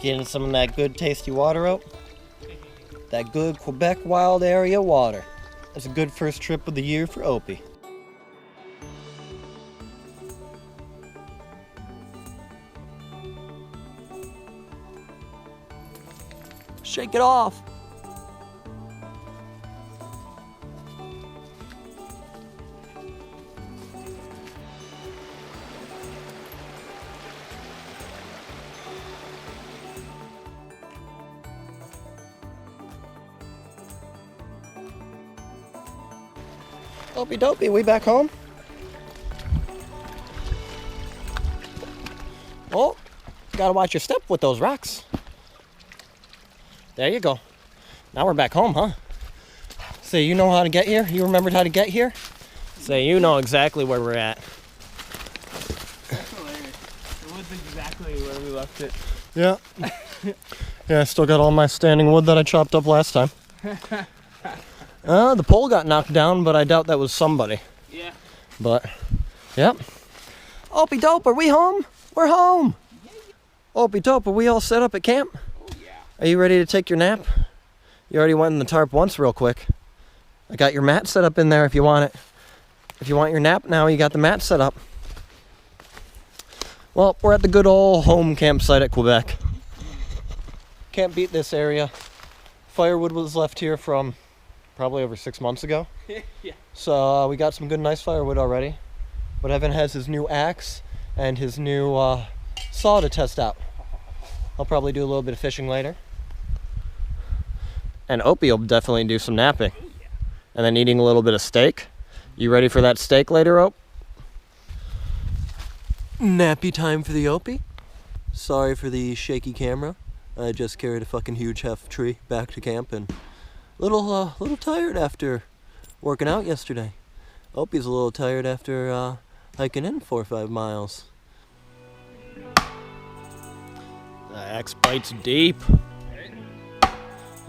Getting some of that good tasty water out. That good Quebec Wild Area water. That's a good first trip of the year for Opie. Shake it off. Opie dopey, we back home? Oh, gotta watch your step with those rocks. There you go. Now we're back home, huh? Say, you know how to get here? You remembered how to get here? Say, you know exactly where we're at. That's hilarious. It was exactly where we left it. Yeah. Yeah, I still got all my standing wood that I chopped up last time. The pole got knocked down, but I doubt that was somebody. Yeah. But, yep. Opie dope, are we home? We're home. Opie dope, are we all set up at camp? Oh, yeah. Are you ready to take your nap? You already went in the tarp once real quick. I got your mat set up in there if you want it. If you want your nap now, you got the mat set up. Well, we're at the good old home campsite at Quebec. Can't beat this area. Firewood was left here from probably over 6 months ago. Yeah. So we got some good nice firewood already. But Evan has his new axe and his new saw to test out. I'll probably do a little bit of fishing later. And Opie will definitely do some napping. And then eating a little bit of steak. You ready for that steak later, Ope? Nappy time for the Opie. Sorry for the shaky camera. I just carried a fucking huge heft tree back to camp and little tired after working out yesterday. Opie's a little tired after hiking in 4 or 5 miles. The axe bites deep.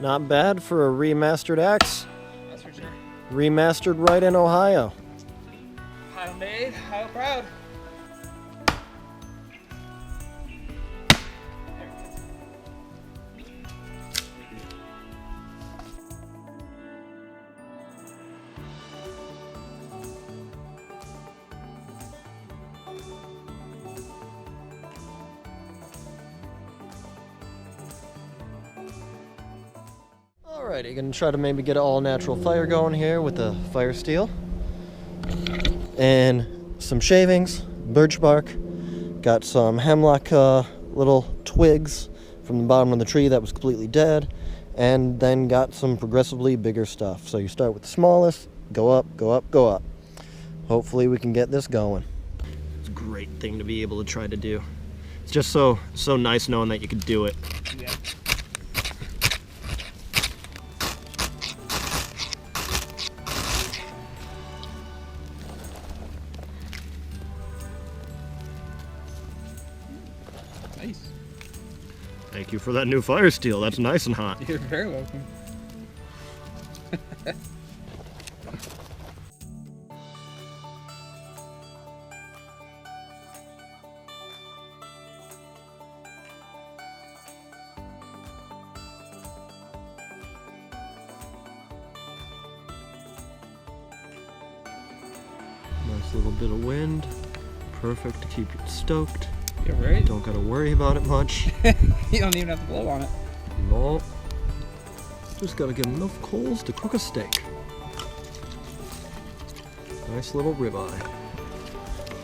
Not bad for a remastered axe. That's for sure. Remastered right in Ohio. Ohio made, Ohio proud. Alrighty, gonna try to maybe get an all-natural fire going here with the fire steel. And some shavings, birch bark. Got some hemlock little twigs from the bottom of the tree that was completely dead. And then got some progressively bigger stuff. So you start with the smallest, go up, go up, go up. Hopefully we can get this going. It's a great thing to be able to try to do. It's just so nice knowing that you could do it. Yeah. Nice. Thank you for that new fire steel. That's nice and hot. You're very welcome. Nice little bit of wind. Perfect to keep you stoked. You're right. Don't gotta worry about it much. You don't even have to blow on it. No. Just gotta get enough coals to cook a steak. Nice little ribeye.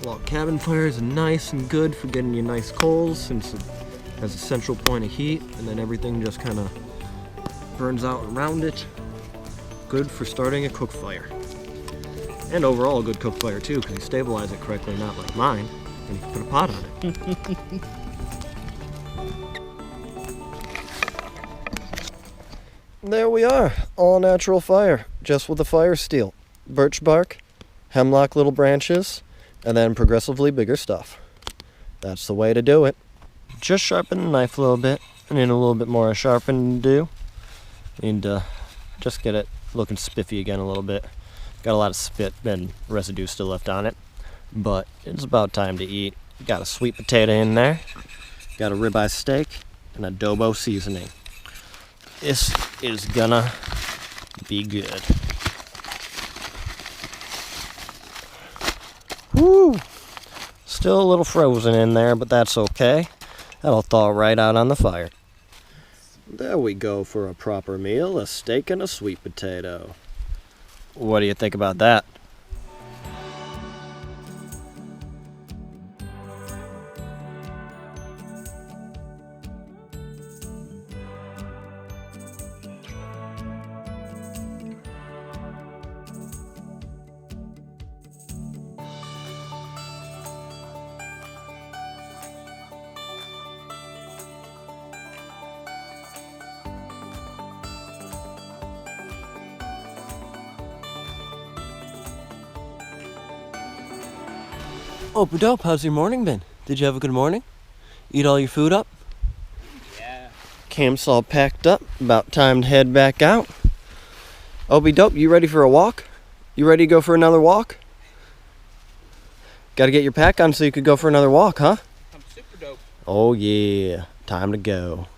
Log cabin fires are nice and good for getting you nice coals since it has a central point of heat and then everything just kind of burns out around it. Good for starting a cook fire. And overall a good cook fire too because you stabilize it correctly, not like mine. And you can put a pot on it. There we are, all natural fire, just with a fire steel. Birch bark, hemlock little branches, and then progressively bigger stuff. That's the way to do it. Just sharpen the knife a little bit. I need a little bit more sharpening to do. Need to just get it looking spiffy again a little bit. Got a lot of spit and residue still left on it. But it's about time to eat. Got a sweet potato in there. Got a ribeye steak. and adobo seasoning. This is gonna be good. Woo! Still a little frozen in there, but that's okay. That'll thaw right out on the fire. There we go for a proper meal, a steak and a sweet potato. What do you think about that? Opie dope, how's your morning been? Did you have a good morning? Eat all your food up? Yeah. Camp's all packed up, about time to head back out. Opie dope, you ready for a walk? You ready to go for another walk? Gotta get your pack on so you could go for another walk, huh? I'm super dope. Oh yeah, time to go.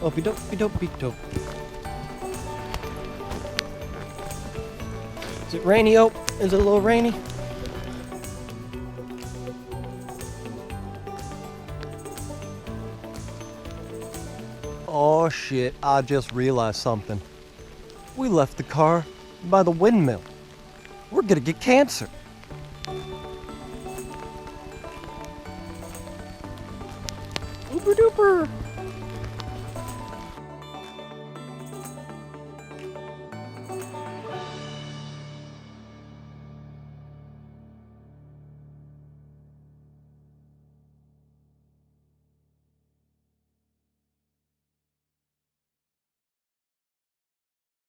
Opie dope, dope. Is it rainy, Ope? Is it a little rainy? Oh shit, I just realized something. We left the car by the windmill. We're gonna get cancer. Ooper duper.